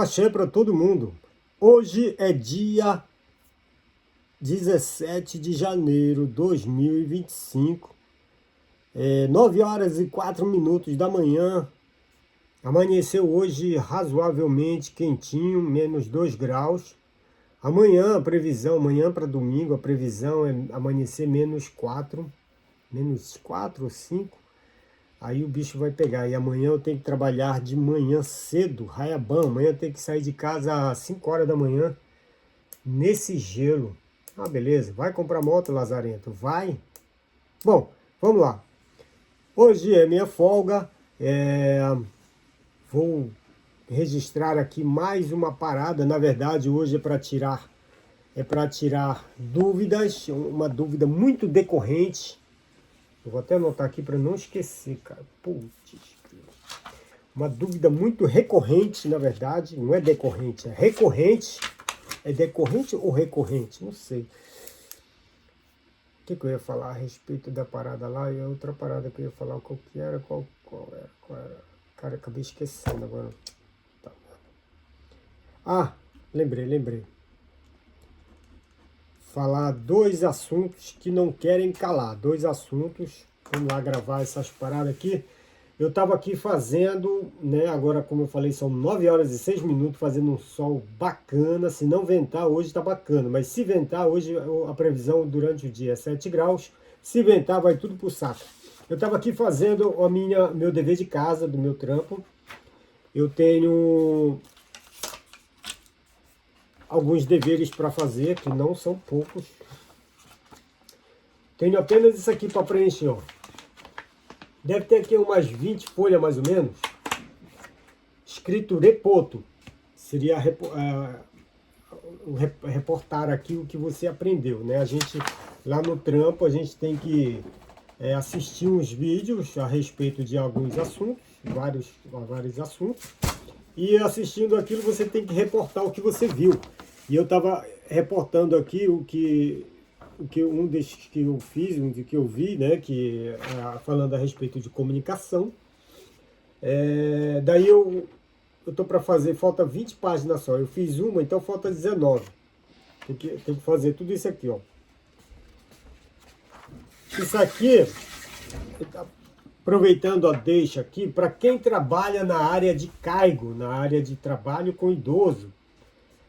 Axé para todo mundo. Hoje é dia 17 de janeiro de 2025, 9 horas e 4 minutos da manhã. Amanheceu hoje razoavelmente quentinho, menos 2 graus. Amanhã, a previsão, amanhã para domingo, a previsão é amanhecer menos 4 ou 5. Aí o bicho vai pegar. E amanhã eu tenho que trabalhar de manhã cedo, raiabão. Amanhã eu tenho que sair de casa às 5 horas da manhã, nesse gelo. Ah, beleza. Vai comprar moto, Lazarento? Vai. Bom, vamos lá. Hoje é minha folga. Vou registrar aqui mais uma parada. Na verdade, hoje é para tirar dúvidas. Uma dúvida muito decorrente. Eu vou até anotar aqui para não esquecer, cara. Putz, uma dúvida muito recorrente, na verdade. Não é decorrente, é recorrente. É decorrente ou recorrente? Não sei. O que eu ia falar a respeito da parada lá? E a outra parada que eu ia falar, qual que era? Qual era? Cara, acabei esquecendo agora. Tá. Ah, lembrei. Falar dois assuntos que não querem calar. Dois assuntos. Vamos lá gravar essas paradas aqui. Eu estava aqui fazendo, né? Agora, como eu falei, são 9 horas e 6 minutos, fazendo um sol bacana. Se não ventar, hoje tá bacana. Mas se ventar, hoje a previsão durante o dia é 7 graus. Se ventar, vai tudo pro saco. Eu estava aqui fazendo meu dever de casa, do meu trampo. Eu tenho alguns deveres para fazer, que não são poucos. Tenho apenas isso aqui para preencher, ó. Deve ter aqui umas 20 folhas, mais ou menos. Escrito repoto. Seria reportar aqui o que você aprendeu, né? A gente, lá no trampo, a gente tem que assistir uns vídeos a respeito de alguns assuntos, vários assuntos. E assistindo aquilo, você tem que reportar o que você viu. E eu estava reportando aqui um desses que eu fiz, um que eu vi, né, falando a respeito de comunicação. Daí eu estou para fazer, falta 20 páginas só. Eu fiz uma, então falta 19. Tem que fazer tudo isso aqui, ó. Isso aqui, aproveitando a deixa aqui, para quem trabalha na área de cargo, na área de trabalho com idoso,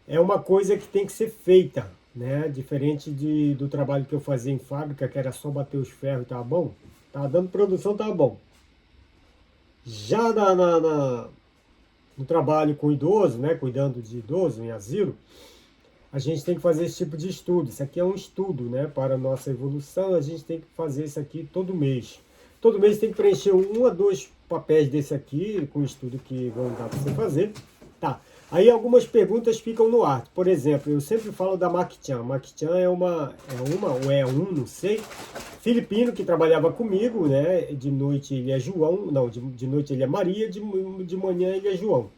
é uma coisa que tem que ser feita, né? Diferente do trabalho que eu fazia em fábrica, que era só bater os ferros e tava bom. Tava dando produção, tava bom. Já no trabalho com idoso, né? Cuidando de idoso em asilo, a gente tem que fazer esse tipo de estudo. Isso aqui é um estudo, né? Para a nossa evolução, a gente tem que fazer isso aqui todo mês. Todo mês tem que preencher 1 a 2 papéis desse aqui, com o estudo que vão dar para você fazer. Tá. Aí algumas perguntas ficam no ar. Por exemplo, eu sempre falo da Mac-chan. Mac-chan é um, não sei, filipino que trabalhava comigo, né? De noite ele é João, não, de noite ele é Maria, de manhã ele é João.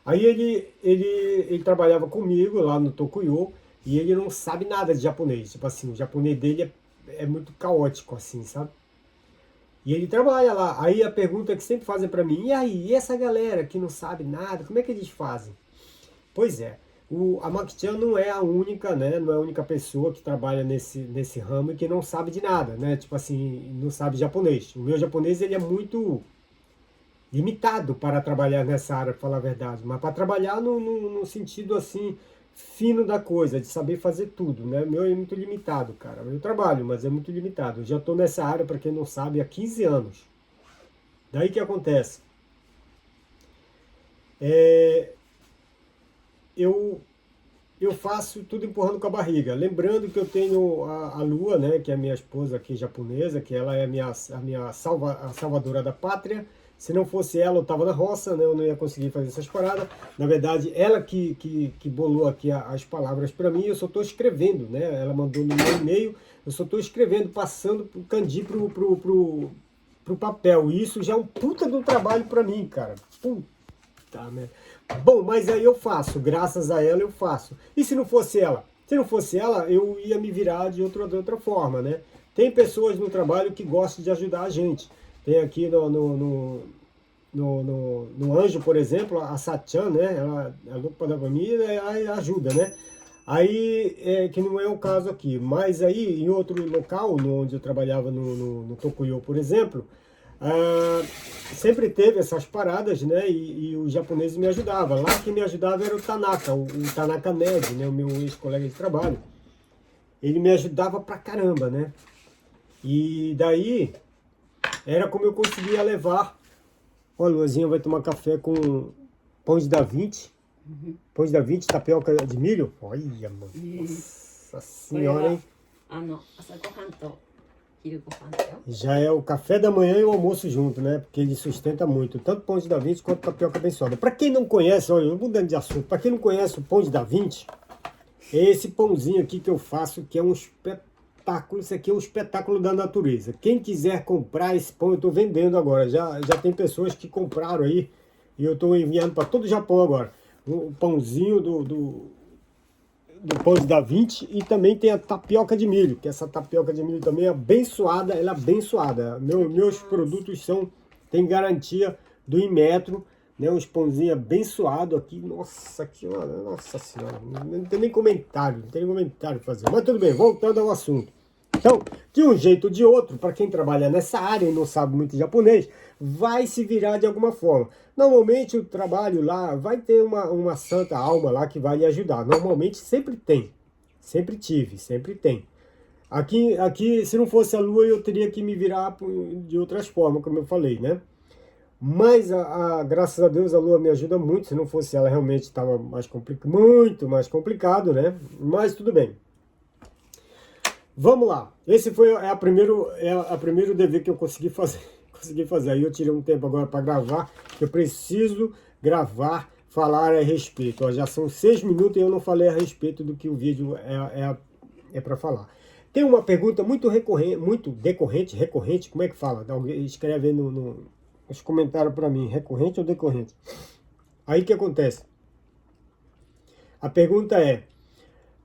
Aí ele trabalhava comigo lá no Tokuyo e ele não sabe nada de japonês. Tipo assim, o japonês dele é muito caótico, assim, sabe? E ele trabalha lá. Aí a pergunta que sempre fazem para mim, e essa galera que não sabe nada, como é que eles fazem? Pois é, a Mac-chan não é a única, né? Não é a única pessoa que trabalha nesse ramo e que não sabe de nada, né? Tipo assim, não sabe japonês. O meu japonês ele é muito limitado para trabalhar nessa área, para falar a verdade. Mas para trabalhar no sentido assim fino da coisa, de saber fazer tudo, né? O meu é muito limitado, cara. Eu trabalho, mas é muito limitado. Eu já estou nessa área, para quem não sabe, há 15 anos. Daí que acontece? Eu faço tudo empurrando com a barriga. Lembrando que eu tenho a Lua, né? Que é a minha esposa aqui japonesa, que ela é a salvadora da pátria. Se não fosse ela, eu estava na roça, né? Eu não ia conseguir fazer essas paradas. Na verdade, ela que bolou aqui as palavras para mim, eu só estou escrevendo, né? Ela mandou no meu e-mail, eu só estou escrevendo, passando o kanji pro papel. E isso já é um puta do trabalho para mim, cara. Puta, né? Bom, mas aí eu faço, graças a ela eu faço. E se não fosse ela? Se não fosse ela, eu ia me virar de outra forma, né? Tem pessoas no trabalho que gostam de ajudar a gente. Tem aqui no Anjo, por exemplo, a Satchan, né? Ela para mim, ela ajuda, né? Aí, que não é o caso aqui, mas aí em outro local, onde eu trabalhava no Tokuyo, por exemplo, ah, sempre teve essas paradas, né? E os japoneses me ajudavam. Lá quem me ajudava era o Tanaka, o Tanaka Ned, né? O meu ex-colega de trabalho. Ele me ajudava pra caramba, né? E daí era como eu conseguia levar. Olha, Luazinha vai tomar café com pão de Da Vinci. Pão de Da Vinci, tapioca de milho. Olha, mano. Nossa senhora, hein? Já é o café da manhã e o almoço junto, né? Porque ele sustenta muito, tanto pão de Da Vinci quanto tapioca abençoada. Para quem não conhece, olha, eu mudando de assunto, para quem não conhece o pão de Da Vinci, é esse pãozinho aqui que eu faço, que é um espetáculo. Isso aqui é um espetáculo da natureza. Quem quiser comprar esse pão, eu estou vendendo agora. Já tem pessoas que compraram aí e eu estou enviando para todo o Japão agora. O pãozinho do pão de Da Vinci, e também tem a tapioca de milho, que essa tapioca de milho também é abençoada, ela é abençoada. Meus produtos tem garantia do Inmetro, né? Uns pãozinhos abençoados aqui, nossa senhora, não tem nem comentário, não tem nem comentário pra fazer. Mas tudo bem, voltando ao assunto. Então, de um jeito ou de outro, para quem trabalha nessa área e não sabe muito japonês, vai se virar de alguma forma. Normalmente o trabalho lá vai ter uma santa alma lá que vai lhe ajudar. Normalmente sempre tem. Sempre tive, sempre tem. Aqui, se não fosse a lua, eu teria que me virar de outras formas, como eu falei, né? Mas, graças a Deus, a lua me ajuda muito. Se não fosse ela, realmente estava muito mais complicado, né? Mas tudo bem. Vamos lá. Esse foi a primeiro dever que eu consegui fazer. Aí eu tirei um tempo agora para gravar, que eu preciso gravar, falar a respeito. Ó, já são 6 minutos e eu não falei a respeito do que o vídeo é para falar. Tem uma pergunta muito recorrente, como é que fala? Escreve aí nos comentários para mim, recorrente ou decorrente? Aí o que acontece? A pergunta é: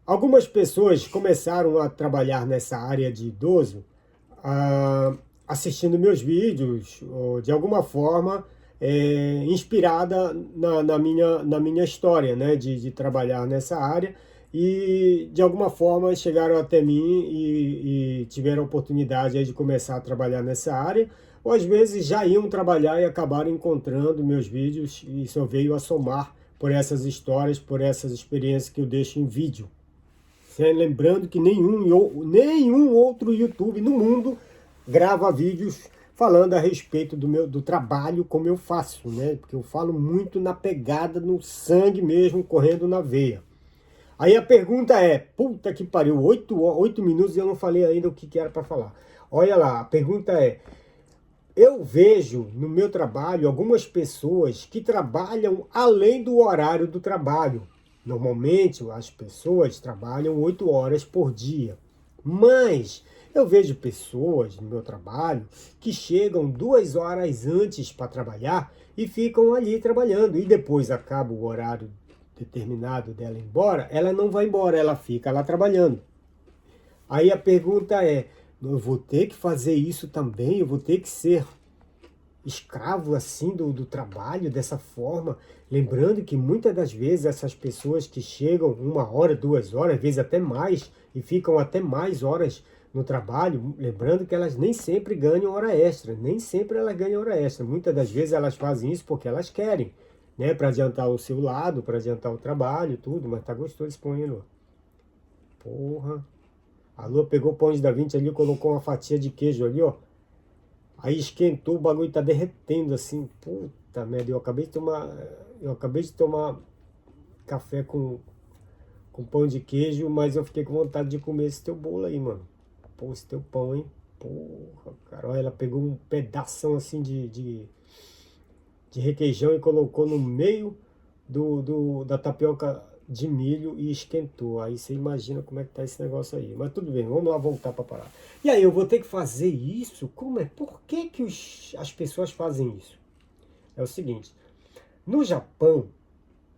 algumas pessoas começaram a trabalhar nessa área de idoso, assistindo meus vídeos, ou de alguma forma inspirada na minha história, né, de trabalhar nessa área, e de alguma forma chegaram até mim e tiveram a oportunidade aí de começar a trabalhar nessa área, ou às vezes já iam trabalhar e acabaram encontrando meus vídeos e só veio a somar por essas histórias, por essas experiências que eu deixo em vídeo. Lembrando que nenhum outro YouTube no mundo grava vídeos falando a respeito do trabalho como eu faço, né? Porque eu falo muito na pegada, no sangue mesmo, correndo na veia. Aí a pergunta é, puta que pariu, 8 minutos e eu não falei ainda o que era para falar. Olha lá, a pergunta é: eu vejo no meu trabalho algumas pessoas que trabalham além do horário do trabalho. Normalmente as pessoas trabalham 8 horas por dia, mas eu vejo pessoas no meu trabalho que chegam 2 horas antes para trabalhar e ficam ali trabalhando, e depois acaba o horário determinado dela ir embora, ela não vai embora, ela fica lá trabalhando. Aí a pergunta é: eu vou ter que fazer isso também? Eu vou ter que ser escravo assim do trabalho dessa forma? Lembrando que muitas das vezes essas pessoas que chegam 1 hora, 2 horas, às vezes até mais, e ficam até mais horas no trabalho, lembrando que elas nem sempre ganham hora extra, nem sempre elas ganham hora extra. Muitas das vezes elas fazem isso porque elas querem, né, para adiantar o seu lado, para adiantar o trabalho, tudo, mas tá gostoso esse pão aí, Lua. Porra. A Lua pegou o pão de Da Vinci ali, colocou uma fatia de queijo ali, ó. Aí esquentou, o bagulho tá derretendo assim. Puta merda, eu acabei de tomar café com pão de queijo, mas eu fiquei com vontade de comer esse teu bolo aí, mano. Pô, esse teu pão, hein? Porra, cara. Olha, ela pegou um pedação assim de requeijão e colocou no meio da tapioca de milho e esquentou. Aí você imagina como é que tá esse negócio aí. Mas tudo bem, vamos lá voltar para parar. E aí, eu vou ter que fazer isso? Como é? Por que as pessoas fazem isso? É o seguinte: no Japão,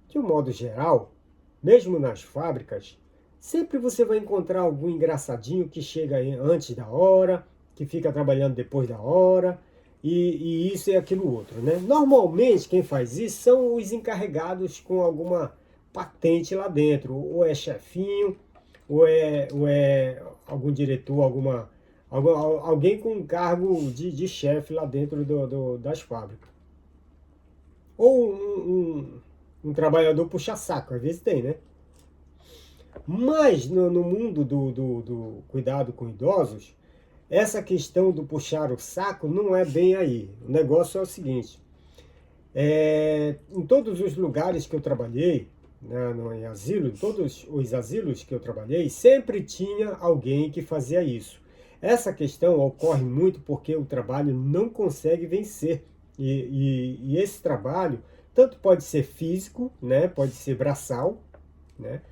de um modo geral, mesmo nas fábricas, sempre você vai encontrar algum engraçadinho que chega antes da hora, que fica trabalhando depois da hora. e isso e aquilo outro, né? Normalmente quem faz isso são os encarregados com alguma patente lá dentro, ou é chefinho, ou é algum diretor, alguém com um cargo de chefe lá dentro das fábricas. Ou um trabalhador puxa-saco, às vezes tem, né? Mas no mundo do cuidado com idosos, essa questão do puxar o saco não é bem aí. O negócio é o seguinte: em todos os lugares que eu trabalhei, né, em asilo, em todos os asilos que eu trabalhei, sempre tinha alguém que fazia isso. Essa questão ocorre muito porque o trabalho não consegue vencer. E esse trabalho, tanto pode ser físico, né, pode ser braçal, né,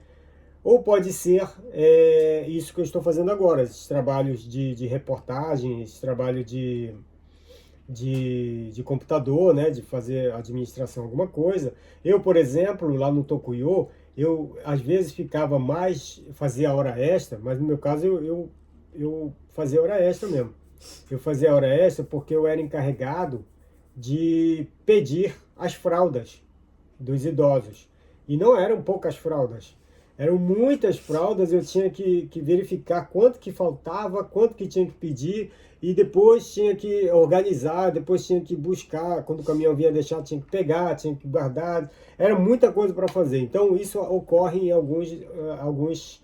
ou pode ser isso que eu estou fazendo agora, esses trabalhos de reportagem, esse trabalho de computador, né, de fazer administração alguma coisa. Eu, por exemplo, lá no Tokuyo, eu às vezes ficava mais, fazia hora extra, mas no meu caso eu fazia hora extra mesmo. Eu fazia hora extra porque eu era encarregado de pedir as fraldas dos idosos. E não eram poucas fraldas. Eram muitas fraldas, eu tinha que verificar quanto que faltava, quanto que tinha que pedir, e depois tinha que organizar, depois tinha que buscar, quando o caminhão vinha deixar, tinha que pegar, tinha que guardar, era muita coisa para fazer. Então isso ocorre em algumas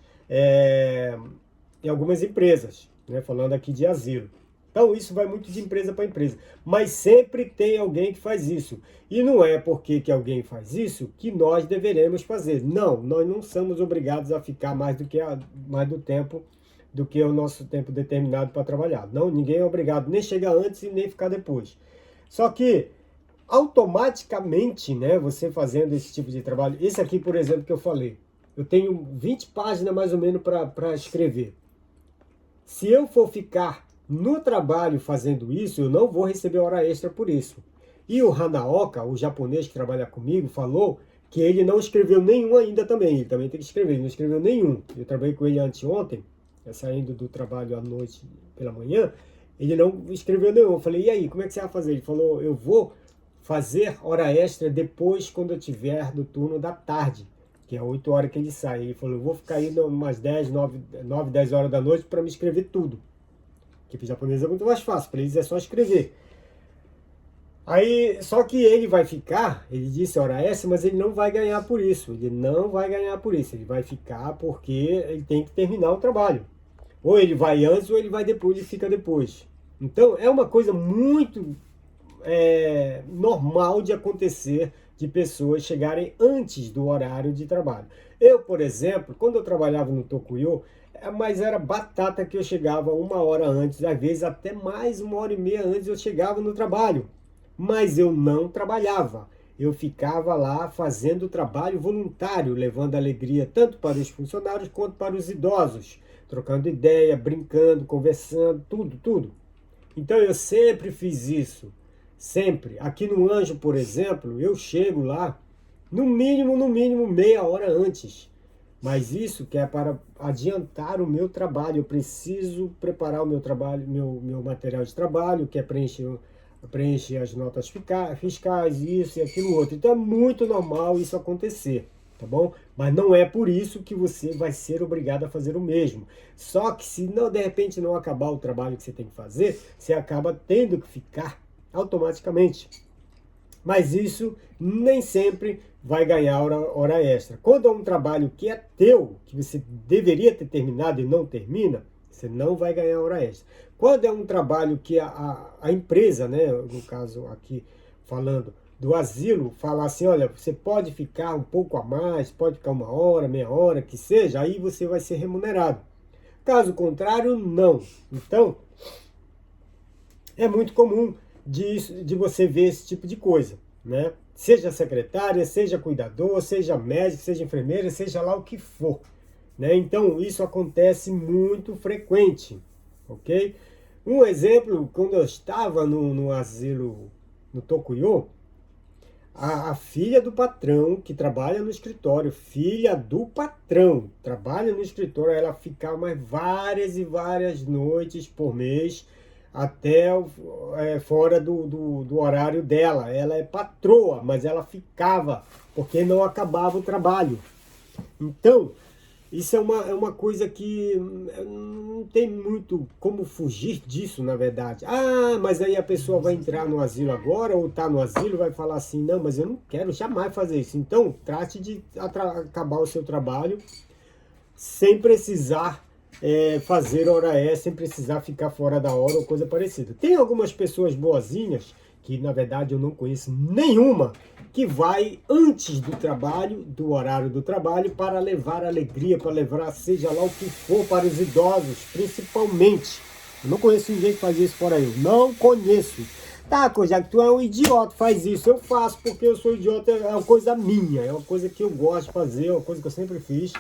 empresas, né? Falando aqui de asilo. Então isso vai muito de empresa para empresa, mas sempre tem alguém que faz isso. E não é porque que alguém faz isso que nós deveremos fazer. Não, nós não somos obrigados a ficar mais do que o nosso tempo determinado para trabalhar. Não, ninguém é obrigado, nem chegar antes e nem ficar depois. Só que automaticamente, né, você fazendo esse tipo de trabalho, esse aqui, por exemplo, que eu falei, eu tenho 20 páginas mais ou menos para escrever. Se eu for ficar no trabalho fazendo isso, eu não vou receber hora extra por isso. E o Hanaoka, o japonês que trabalha comigo, falou que ele não escreveu nenhum ainda também. Ele também tem que escrever, ele não escreveu nenhum. Eu trabalhei com ele anteontem, saindo do trabalho à noite pela manhã, ele não escreveu nenhum. Eu falei, e aí, como é que você vai fazer? Ele falou, eu vou fazer hora extra depois quando eu tiver do turno da tarde, que é 8 horas que ele sai. Ele falou, eu vou ficar aí umas 10, 9, 10 horas da noite para me escrever tudo. Que para o japonês é muito mais fácil, para eles é só escrever. Aí, só que ele vai ficar, ele disse hora extra, mas ele não vai ganhar por isso. Ele não vai ganhar por isso. Ele vai ficar porque ele tem que terminar o trabalho. Ou ele vai antes ou ele vai depois, ele fica depois. Então é uma coisa muito normal de acontecer, de pessoas chegarem antes do horário de trabalho. Eu, por exemplo, quando eu trabalhava no Tokuyo, mas era batata que eu chegava 1 hora antes, às vezes até mais 1 hora e meia antes eu chegava no trabalho. Mas eu não trabalhava. Eu ficava lá fazendo trabalho voluntário, levando alegria tanto para os funcionários quanto para os idosos, trocando ideia, brincando, conversando, tudo. Então eu sempre fiz isso, sempre. Aqui no Anjo, por exemplo, eu chego lá no mínimo, meia hora antes. Mas isso que é para adiantar o meu trabalho. Eu preciso preparar o meu trabalho, meu material de trabalho, que é preencher as notas fiscais, isso e aquilo outro. Então é muito normal isso acontecer, tá bom? Mas não é por isso que você vai ser obrigado a fazer o mesmo. Só que se não, de repente não acabar o trabalho que você tem que fazer, você acaba tendo que ficar automaticamente. Mas isso nem sempre vai ganhar hora extra. Quando é um trabalho que é teu, que você deveria ter terminado e não termina, você não vai ganhar hora extra. Quando é um trabalho que a empresa, né, no caso aqui falando do asilo, fala assim, olha, você pode ficar um pouco a mais, pode ficar 1 hora, meia hora, que seja, aí você vai ser remunerado. Caso contrário, não. Então, é muito comum de você ver esse tipo de coisa, né? Seja secretária, seja cuidador, seja médico, seja enfermeira, seja lá o que for, né? Então, isso acontece muito frequente, ok? Um exemplo, quando eu estava no asilo, no Tokuyo, a filha do patrão, que trabalha no escritório, filha do patrão, trabalha no escritório, ela ficava mais várias e várias noites por mês até fora do horário dela. Ela é patroa, mas ela ficava, porque não acabava o trabalho. Então, isso é uma coisa que não tem muito como fugir disso, na verdade. Ah, mas aí a pessoa vai entrar no asilo agora, ou está no asilo, vai falar assim, não, mas eu não quero jamais fazer isso. Então, trate de acabar o seu trabalho sem precisar fazer hora extra, sem precisar ficar fora da hora ou coisa parecida. Tem algumas pessoas boazinhas, que na verdade eu não conheço nenhuma, que vai antes do trabalho, do horário do trabalho, para levar alegria, para levar seja lá o que for para os idosos, principalmente. Eu não conheço ninguém que faz isso fora eu. Não conheço. Tá, Kojak, tu é um idiota, faz isso. Eu faço porque eu sou idiota, é uma coisa minha, é uma coisa que eu gosto de fazer, é uma coisa que eu sempre fiz.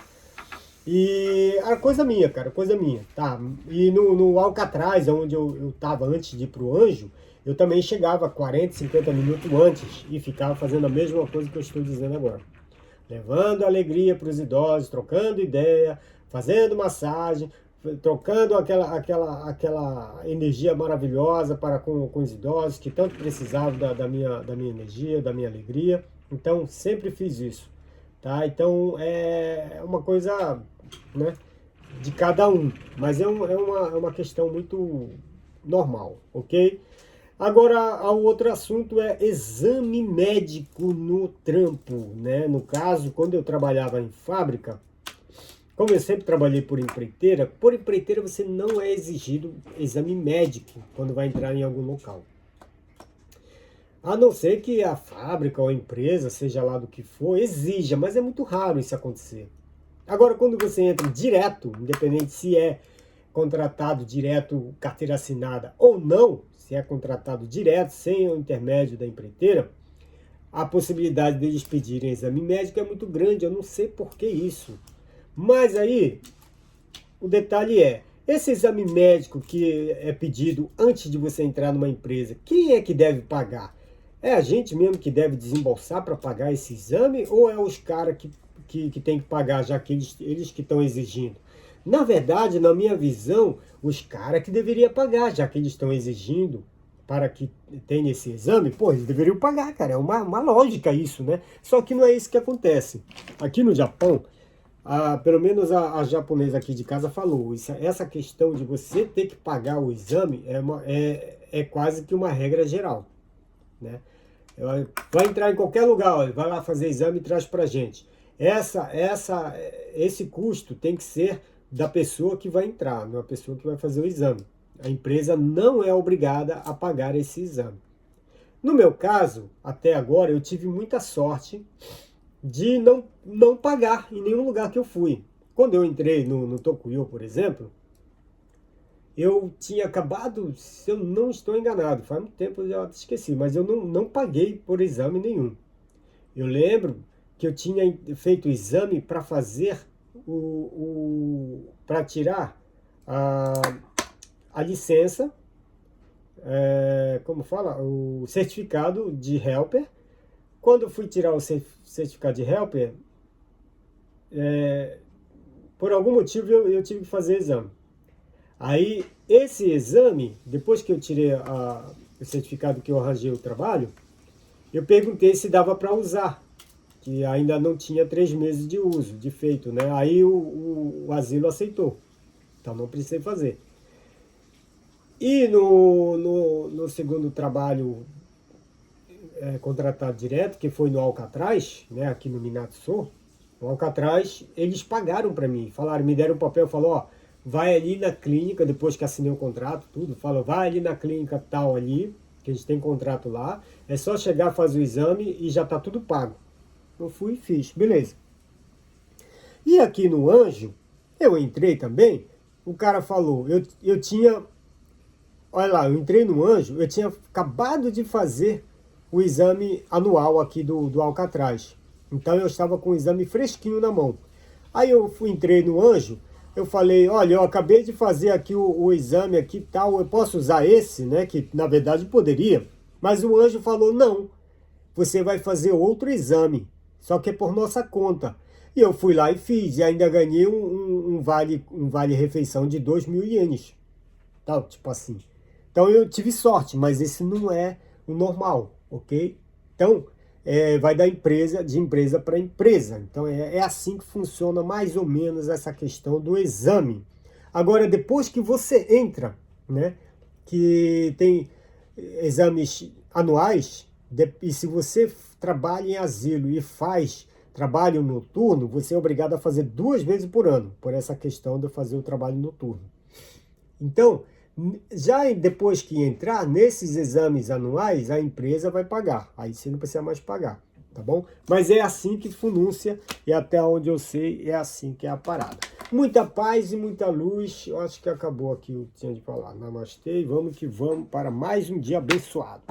E a coisa minha, cara, coisa minha, tá? E no Alcatraz, onde eu tava antes de ir pro Anjo, eu também chegava 40, 50 minutos antes e ficava fazendo a mesma coisa que eu estou dizendo agora. Levando alegria para os idosos, trocando ideia, fazendo massagem, trocando aquela energia maravilhosa para com os idosos que tanto precisavam da minha energia, da minha alegria. Então, sempre fiz isso, tá? Então, é uma coisa, né, de cada um, mas é uma questão muito normal, ok? Agora, o outro assunto é exame médico no trampo, né? No caso, quando eu trabalhava em fábrica, como eu sempre trabalhei por empreiteira você não é exigido exame médico quando vai entrar em algum local. A não ser que a fábrica ou a empresa, seja lá do que for, exija, mas é muito raro isso acontecer. Agora, quando você entra direto, independente se é contratado direto, carteira assinada ou não, se é contratado direto, sem o intermédio da empreiteira, a possibilidade de eles pedirem exame médico é muito grande. Eu não sei por que isso. Mas aí, o detalhe esse exame médico que é pedido antes de você entrar numa empresa, quem é que deve pagar? É a gente mesmo que deve desembolsar para pagar esse exame ou é os caras que tem que pagar, já que eles que estão exigindo? Na verdade, na minha visão, os caras que deveriam pagar, já que eles estão exigindo para que tenha esse exame, pô, eles deveriam pagar, cara. É uma lógica isso, né? Só que não é isso que acontece. Aqui no Japão, pelo menos a japonesa aqui de casa falou, essa questão de você ter que pagar o exame é quase que uma regra geral, né? Vai entrar em qualquer lugar, olha, vai lá fazer exame e traz pra gente. Esse custo tem que ser da pessoa que vai entrar, não é a pessoa que vai fazer o exame. A empresa não é obrigada a pagar esse exame. No meu caso, até agora, eu tive muita sorte de não pagar em nenhum lugar que eu fui. Quando eu entrei no Tokuyo, por exemplo, eu tinha acabado, se eu não estou enganado, faz muito tempo eu já esqueci, mas eu não paguei por exame nenhum. Eu lembro que eu tinha feito o exame para fazer para tirar a licença, como fala, o certificado de helper. Quando eu fui tirar o certificado de helper, por algum motivo eu tive que fazer exame. Aí, esse exame, depois que eu tirei o certificado que eu arranjei o trabalho, eu perguntei se dava para usar, que ainda não tinha 3 meses de uso, de feito, né? Aí o asilo aceitou, então não precisei fazer. E no segundo trabalho contratado direto, que foi no Alcatraz, né, aqui no Minato-Sou, no Alcatraz, eles pagaram para mim, falaram, me deram um papel, falou, ó, vai ali na clínica, depois que assinei o contrato, tudo, falou, vai ali na clínica tal ali, que a gente tem contrato lá, é só chegar, fazer o exame e já tá tudo pago. Eu fui e fiz, beleza. E aqui no Anjo, eu entrei também, o cara falou, eu tinha, olha lá, eu entrei no Anjo, eu tinha acabado de fazer o exame anual aqui do Alcatraz. Então eu estava com o exame fresquinho na mão. Aí entrei no Anjo, eu falei, olha, eu acabei de fazer aqui o exame aqui tal, eu posso usar esse, né? Que na verdade poderia. Mas o Anjo falou, não, você vai fazer outro exame, só que é por nossa conta. E eu fui lá e fiz, e ainda ganhei um vale refeição de 2.000 ienes. Tal, tipo assim. Então eu tive sorte, mas esse não é o normal, ok? Então vai da empresa, de empresa para empresa. Então é assim que funciona mais ou menos essa questão do exame. Agora, depois que você entra, né, que tem exames anuais, e se você trabalha em asilo e faz trabalho noturno, você é obrigado a fazer 2 vezes por ano, por essa questão de fazer o trabalho noturno. Então, já depois que entrar nesses exames anuais, a empresa vai pagar. Aí você não precisa mais pagar, tá bom? Mas é assim que funciona e até onde eu sei é assim que é a parada. Muita paz e muita luz. Eu acho que acabou aqui o que tinha de falar. Namastê e vamos que vamos para mais um dia abençoado.